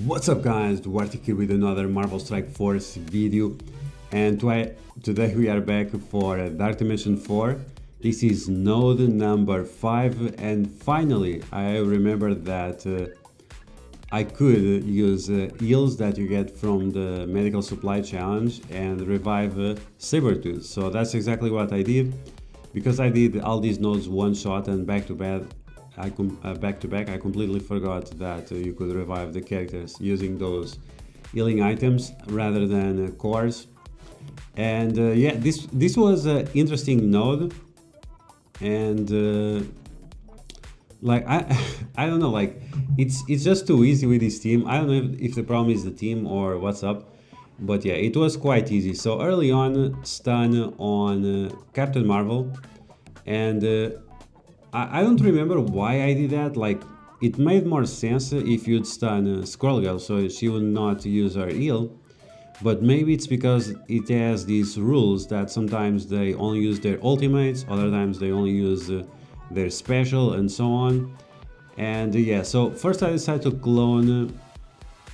What's up guys, Duarte here with another Marvel Strike Force video, and today we are back for Dark Dimension 4. This is node number 5, and finally I remember that I could use heals that you get from the medical supply challenge and revive Sabretooth. So that's exactly what I did, because I did all these nodes one shot and back to back. I completely forgot that you could revive the characters using those healing items rather than cores. And yeah, this was an interesting node, and like I don't know, like it's just too easy with this team. I don't know if the problem is the team or what's up, but yeah, it was quite easy. So early on, stun on Captain Marvel, and I don't remember why I did that. Like, it made more sense if you'd stun Squirrel Girl so she would not use her heal, but maybe it's because it has these rules that sometimes they only use their ultimates, other times they only use their special, and so on. And yeah, so first I decided to clone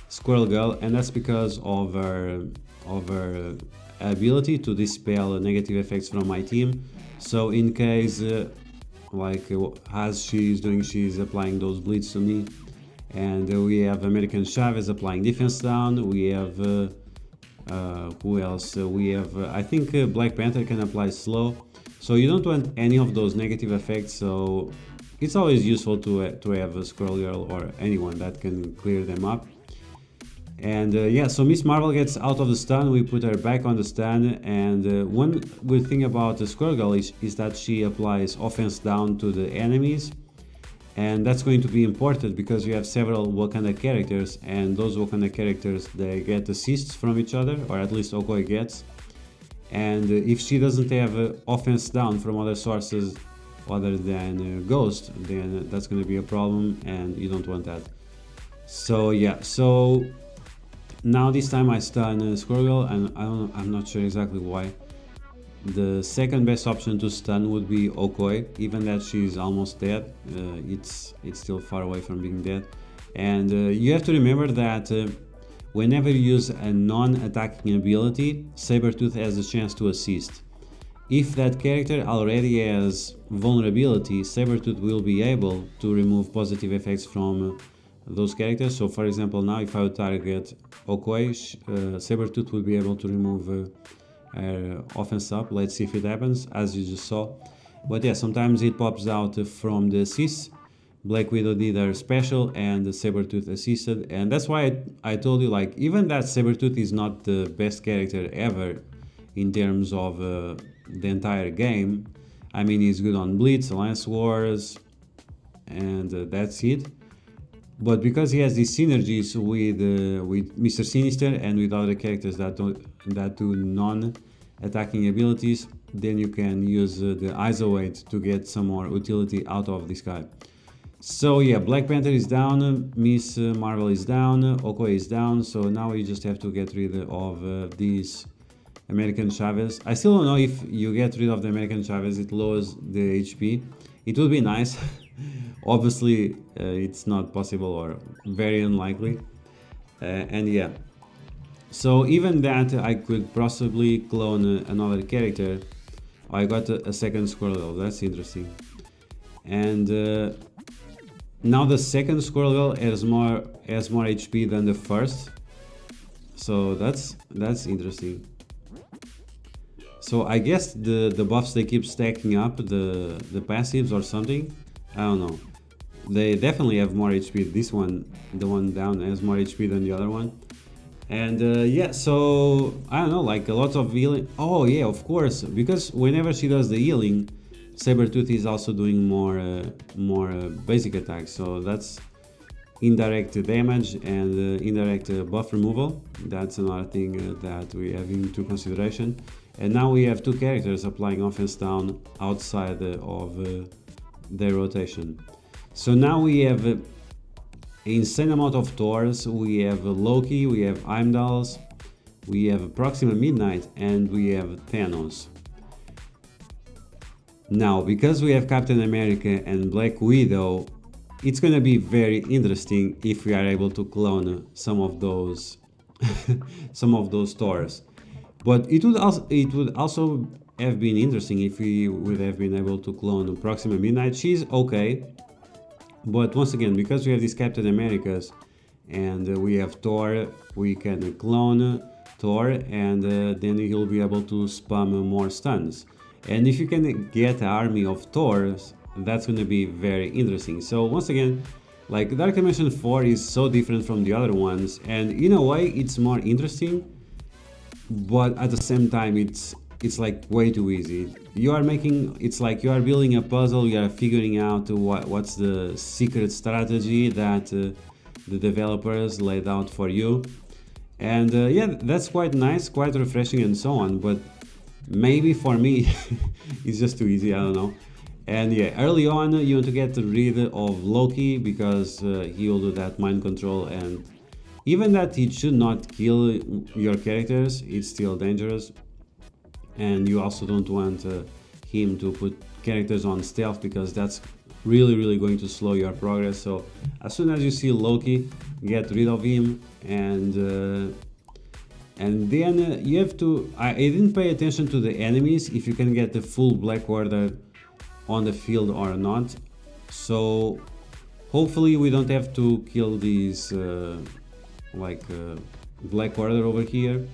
Squirrel Girl, and that's because of her ability to dispel negative effects from my team. So in case as she's doing, she's applying those bleeds to me. And we have American Chavez applying defense down. We have who else? We have I think Black Panther can apply slow. So you don't want any of those negative effects, so it's always useful to have a Squirrel Girl or anyone that can clear them up. And yeah, so Miss Marvel gets out of the stun, we put her back on the stun, and one good thing about the Squirrel Girl is that she applies offense down to the enemies, and that's going to be important because we have several Wakanda characters, and those Wakanda characters, they get assists from each other, or at least Okoye gets. And if she doesn't have offense down from other sources other than Ghost, then that's going to be a problem, and you don't want that. So yeah, so now this time I stun Squirrel Girl, and I'm not sure exactly why. The second best option to stun would be Okoye, even that she's almost dead. It's still far away from being dead. And you have to remember that whenever you use a non-attacking ability, Sabretooth has a chance to assist. If that character already has vulnerability, Sabretooth will be able to remove positive effects from those characters. So for example, now if I would target Okoye, Sabretooth will be able to remove offense up. Let's see if it happens, as you just saw. But yeah, sometimes it pops out from the assist. Black Widow did her special and the Sabretooth assisted, and that's why I told you, like, even that Sabretooth is not the best character ever in terms of the entire game. I mean, he's good on Blitz, Alliance Wars, and that's it. But because he has these synergies with Mr. Sinister and with other characters that do non-attacking abilities, then you can use the ISO weight to get some more utility out of this guy. So yeah, Black Panther is down, Miss Marvel is down, Okoye is down. So now you just have to get rid of these American Chavez. I still don't know if you get rid of the American Chavez, it lowers the HP. It would be nice. Obviously, it's not possible or very unlikely. And yeah, so even that I could possibly clone another character. I got a second Squirrel Girl, that's interesting. And now the second Squirrel Girl has more HP than the first, so that's interesting. So I guess the buffs, they keep stacking up, the passives or something. I don't know. They definitely have more HP. This one, the one down, has more HP than the other one. And yeah, so I don't know, like a lot of healing. Oh yeah, of course, because whenever she does the healing, Sabretooth is also doing more basic attacks. So that's indirect damage and indirect buff removal. That's another thing that we have into consideration. And now we have two characters applying offense down outside of their rotation. So now we have an insane amount of Thors, we have Loki, we have Heimdall's, we have Proxima Midnight, and we have Thanos. Now, because we have Captain America and Black Widow, it's gonna be very interesting if we are able to clone some of those some of those stores. But it would also have been interesting if we would have been able to clone Proxima Midnight. She's okay, but once again, because we have these Captain Americas and we have Thor, we can clone Thor, and then he'll be able to spam more stuns. And if you can get an army of Thors, that's going to be very interesting. So once again, like Dark Dimension 4 is so different from the other ones, and in a way it's more interesting, but at the same time it's like way too easy. You are making, it's like you are building a puzzle, you are figuring out what's the secret strategy that the developers laid out for you. And yeah, that's quite nice, quite refreshing and so on, but maybe for me it's just too easy, I don't know. And yeah, early on you want to get rid of Loki because he will do that mind control, and even that it should not kill your characters, it's still dangerous. And you also don't want him to put characters on stealth because that's really going to slow your progress. So as soon as you see Loki, get rid of him, and then you have to, I didn't pay attention to the enemies, if you can get the full Black Order on the field or not. So hopefully we don't have to kill these Black Order over here.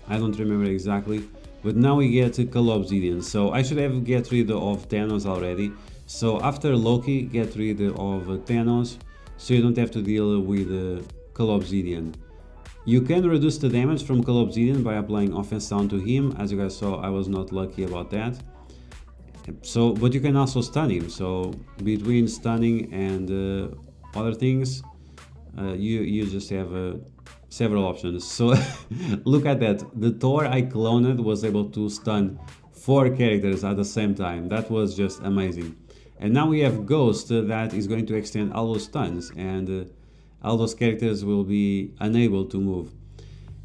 I don't remember exactly, but now we get Call Obsidian. So I should have get rid of Thanos already. So after Loki, get rid of Thanos, so you don't have to deal with Call Obsidian. You can reduce the damage from Call Obsidian by applying offense down to him. As you guys saw, I was not lucky about that. So, but you can also stun him. So between stunning and other things, you just have several options. So look at that. The Thor I cloned was able to stun 4 characters at the same time. That was just amazing. And now we have Ghost that is going to extend all those stuns, and all those characters will be unable to move.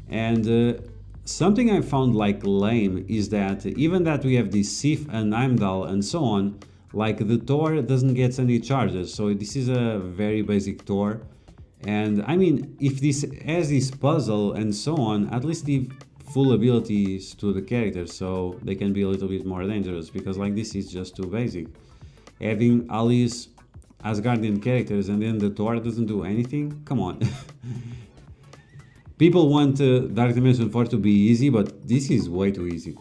And something I found like lame is that even that we have the Sif and Heimdall and so on, like the Thor doesn't get any charges. So this is a very basic Thor. And I mean, if this has this puzzle and so on, at least give full abilities to the characters so they can be a little bit more dangerous, because like this is just too basic. Having all these Asgardian characters and then the Thor doesn't do anything? Come on. People want Dark Dimension 4 to be easy, but this is way too easy.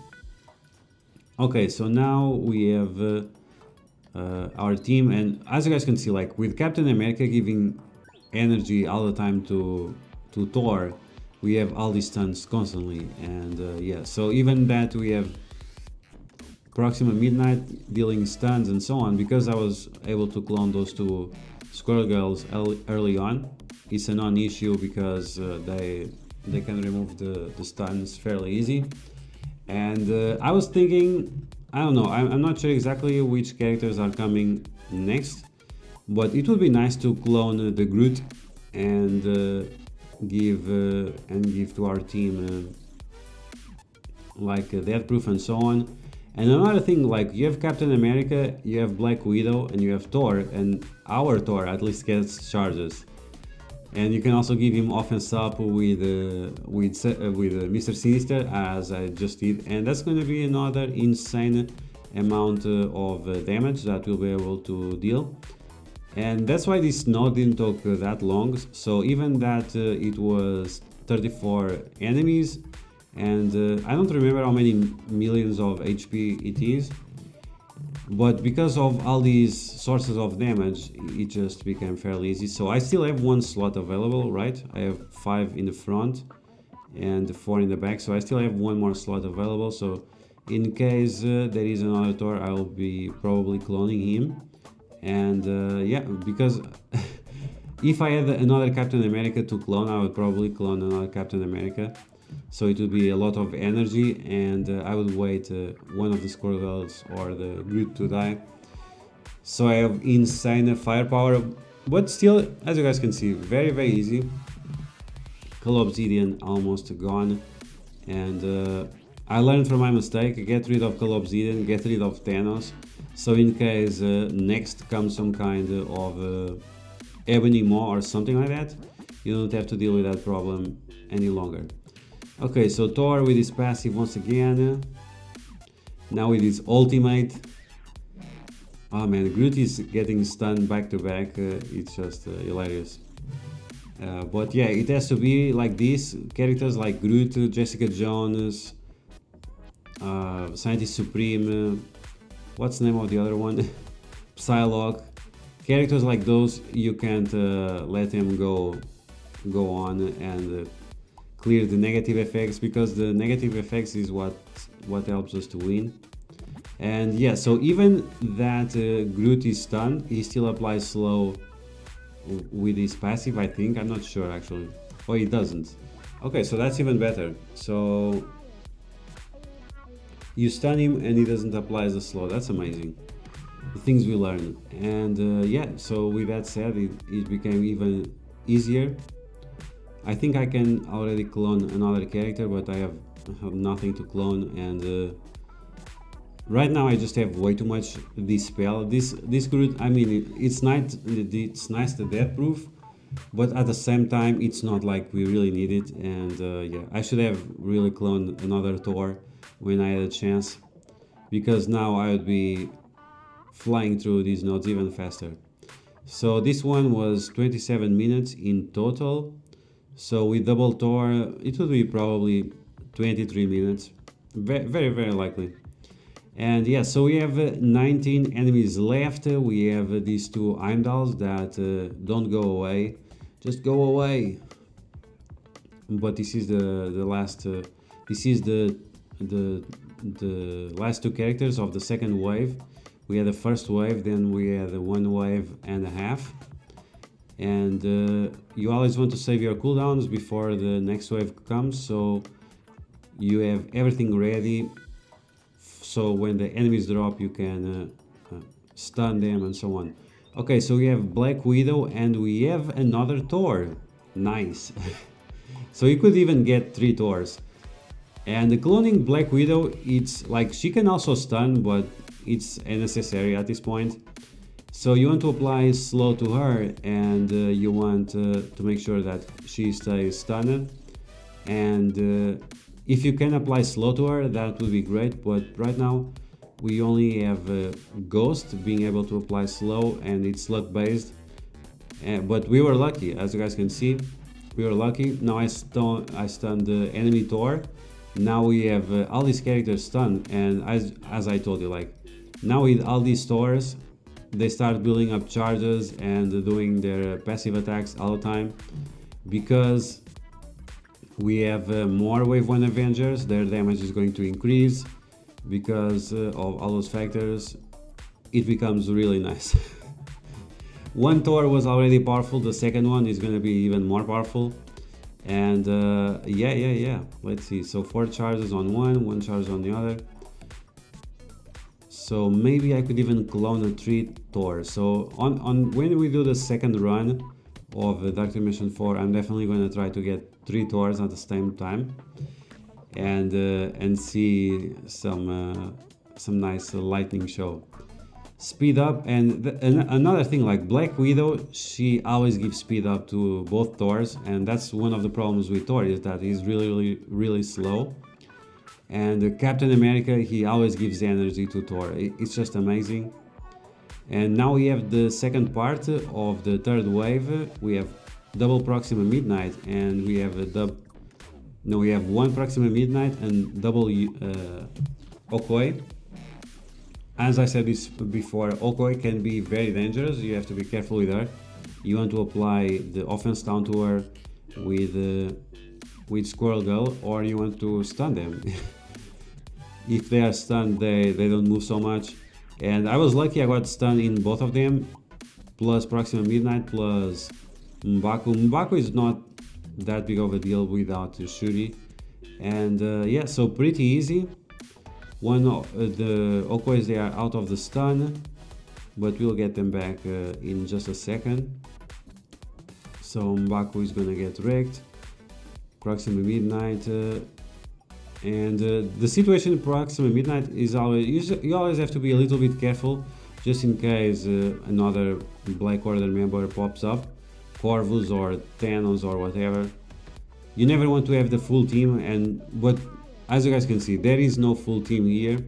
Okay, so now we have our team, and as you guys can see, like with Captain America giving energy all the time to Thor, we have all these stuns constantly. And yeah, so even that we have Proxima Midnight dealing stuns and so on, because I was able to clone those 2 Squirrel Girls early on. It's a non-issue because they can remove the stuns fairly easy. And I was thinking, I don't know, I'm not sure exactly which characters are coming next, but it would be nice to clone the Groot and give to our team like Death Proof and so on. And another thing, like you have Captain America, you have Black Widow, and you have Thor, and our Thor at least gets charges. And you can also give him offense up with Mr. Sinister, as I just did, and that's going to be another insane amount of damage that we'll be able to deal. And that's why this node didn't take that long. So even that it was 34 enemies, and I don't remember how many millions of HP it is, but because of all these sources of damage, it just became fairly easy. So I still have 1 slot available, right? I have 5 in the front and 4 in the back, so I still have 1 more slot available. So in case there is another Thor, I will be probably cloning him. And yeah, because if I had another Captain America to clone, I would probably clone another Captain America. So it would be a lot of energy, and I would wait one of the Squirrel Girls or the Groot to die. So I have insane firepower, but still, as you guys can see, very easy. Call Obsidian almost gone, and I learned from my mistake, get rid of Call Obsidian, get rid of Thanos, so in case next comes some kind of Ebony Maw or something like that, you don't have to deal with that problem any longer. Okay, so Thor with his passive once again, now with his ultimate. Oh man, Groot is getting stunned back to back, it's just hilarious. But yeah, it has to be like this, characters like Groot, Jessica Jones, Scientist Supreme, what's the name of the other one? Psylocke. Characters like those, you can't let them go on and clear the negative effects, because the negative effects is what helps us to win. And yeah, so even that Groot is stunned, he still applies slow with his passive, I think. I'm not sure actually. Oh, he doesn't. Okay, so that's even better. So you stun him and he doesn't apply the slow. That's amazing. The things we learn. And yeah, so with that said, it became even easier. I think I can already clone another character, but I have nothing to clone, and right now I just have way too much this spell. This Groot, I mean, it's nice the death proof, but at the same time it's not like we really need it. And yeah, I should have really cloned another Thor when I had a chance, because now I would be flying through these nodes even faster. So this one was 27 minutes in total. So with double Thor, it would be probably 23 minutes, very likely. And yeah, so we have 19 enemies left. We have these two Heimdalls that don't go away, just go away. But this is the last. This is the last two characters of the second wave. We had the first wave, then we had one wave and a half. And you always want to save your cooldowns before the next wave comes, so you have everything ready, so when the enemies drop you can stun them and so on. Okay, so we have Black Widow and we have another Thor. Nice. So you could even get 3 Thors. And the cloning Black Widow, it's like she can also stun, but it's unnecessary at this point. So you want to apply slow to her, and you want to make sure that she stays stunned. And if you can apply slow to her, that would be great. But right now we only have Ghost being able to apply slow, and it's luck based. But we were lucky, as you guys can see. We were lucky. Now I stunned the enemy Thor. Now we have all these characters stunned, and as I told you, like now with all these Thors, they start building up charges and doing their passive attacks all the time, because we have more wave 1 Avengers. Their damage is going to increase because of all those factors. It becomes really nice. One Thor was already powerful, the second one is going to be even more powerful. And yeah, let's see. So 4 charges on one charge on the other. So maybe I could even clone a 3 Thor. So on when we do the second run of Dark Dimension 4, I'm definitely going to try to get 3 Thors at the same time, and see some nice lightning show. Speed up, and another thing, like Black Widow, she always gives speed up to both Thors, and that's one of the problems with Thor, is that he's really slow. And Captain America, he always gives energy to Thor. It's just amazing. And now we have the second part of the third wave. We have double Proxima Midnight, and we have we have 1 Proxima Midnight and double Okoye. As I said this before, Okoye can be very dangerous. You have to be careful with her. You want to apply the offense down to her with Squirrel Girl, or you want to stun them. If they are stunned, they don't move so much. And I was lucky, I got stunned in both of them, plus Proxima Midnight, plus M'Baku. M'Baku is not that big of a deal without Shuri. And yeah, so pretty easy. One of the Okoyes, they are out of the stun, but we'll get them back in just a second. So M'Baku is gonna get wrecked. Proxima Midnight, And the situation in Proxima Midnight is always, you always have to be a little bit careful, just in case another Black Order member pops up, Corvus or Thanos or whatever. You never want to have the full team, but as you guys can see, there is no full team here.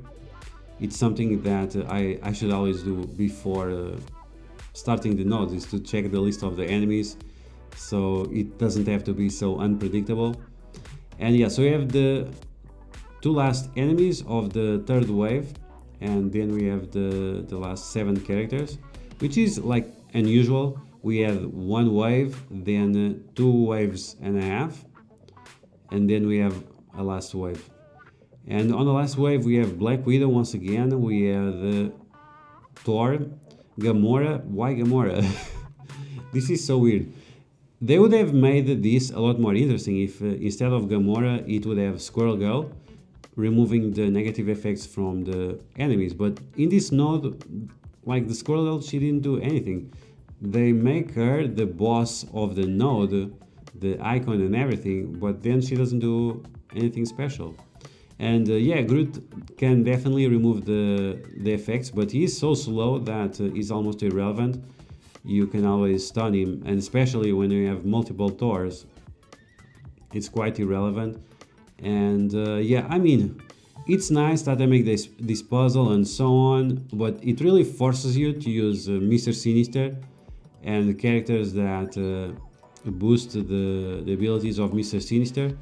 It's something that I should always do before starting the node, is to check the list of the enemies, so it doesn't have to be so unpredictable. And yeah, so we have the two last enemies of the third wave, and then we have the last 7 characters, which is like unusual. We have one wave, then 2 waves and a half, and then we have a last wave. And on the last wave we have Black Widow once again, we have Thor, Gamora. Why Gamora? This is so weird. They would have made this a lot more interesting if instead of Gamora it would have Squirrel Girl, removing the negative effects from the enemies. But in this node, like the Squirrel Girl, she didn't do anything. They make her the boss of the node, the icon and everything, but then she doesn't do anything special. And yeah, Groot can definitely remove the effects, but he's so slow that he's almost irrelevant. You can always stun him, and especially when you have multiple Thors, it's quite irrelevant. And yeah, I mean, it's nice that they make this puzzle and so on, but it really forces you to use Mr. Sinister and characters that boost the abilities of Mr. Sinister.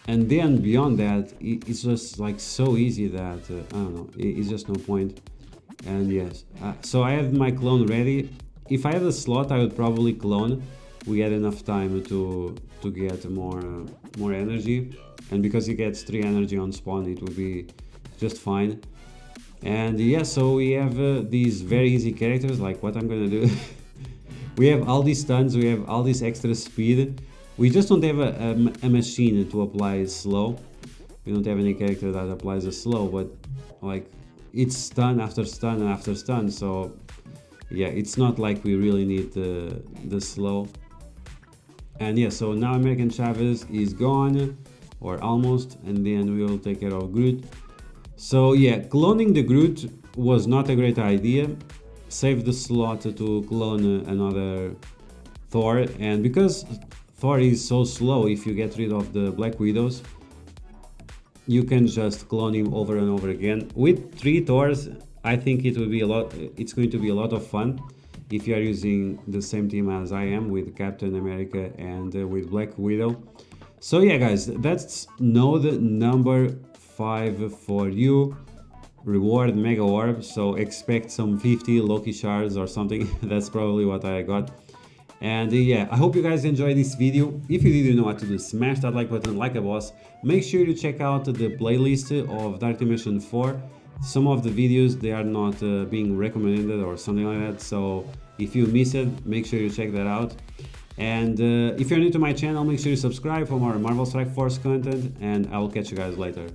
And then beyond that, it's just like so easy that I don't know, it's just no point. And yes, so I have my clone ready. If I had a slot, I would probably clone. We had enough time to get more energy, and because he gets 3 energy on spawn, it would be just fine. And yeah, so we have these very easy characters. Like, what I'm gonna do, we have all these stuns, we have all this extra speed. We just don't have a machine to apply slow. We don't have any character that applies a slow, but like, it's stun after stun after stun, so yeah, it's not like we really need the slow. And yeah, so now American Chavez is gone, or almost, and then we will take care of Groot. So yeah, cloning the Groot was not a great idea. Save the slot to clone another Thor, and because Thor is so slow, if you get rid of the Black Widows, you can just clone him over and over again. With 3 Thors, I think it will be it's going to be a lot of fun if you are using the same team as I am, with Captain America and with Black Widow. So yeah guys, that's node number 5 for you. Reward Mega Orb, so expect some 50 Loki shards or something. That's probably what I got. And yeah, I hope you guys enjoyed this video. If you did, you know what to do. Smash that like button like a boss. Make sure to check out the playlist of Dark Dimension 4. Some of the videos, they are not being recommended or something like that. So if you miss it, make sure you check that out. And if you're new to my channel, make sure you subscribe for more Marvel Strike Force content. And I will catch you guys later.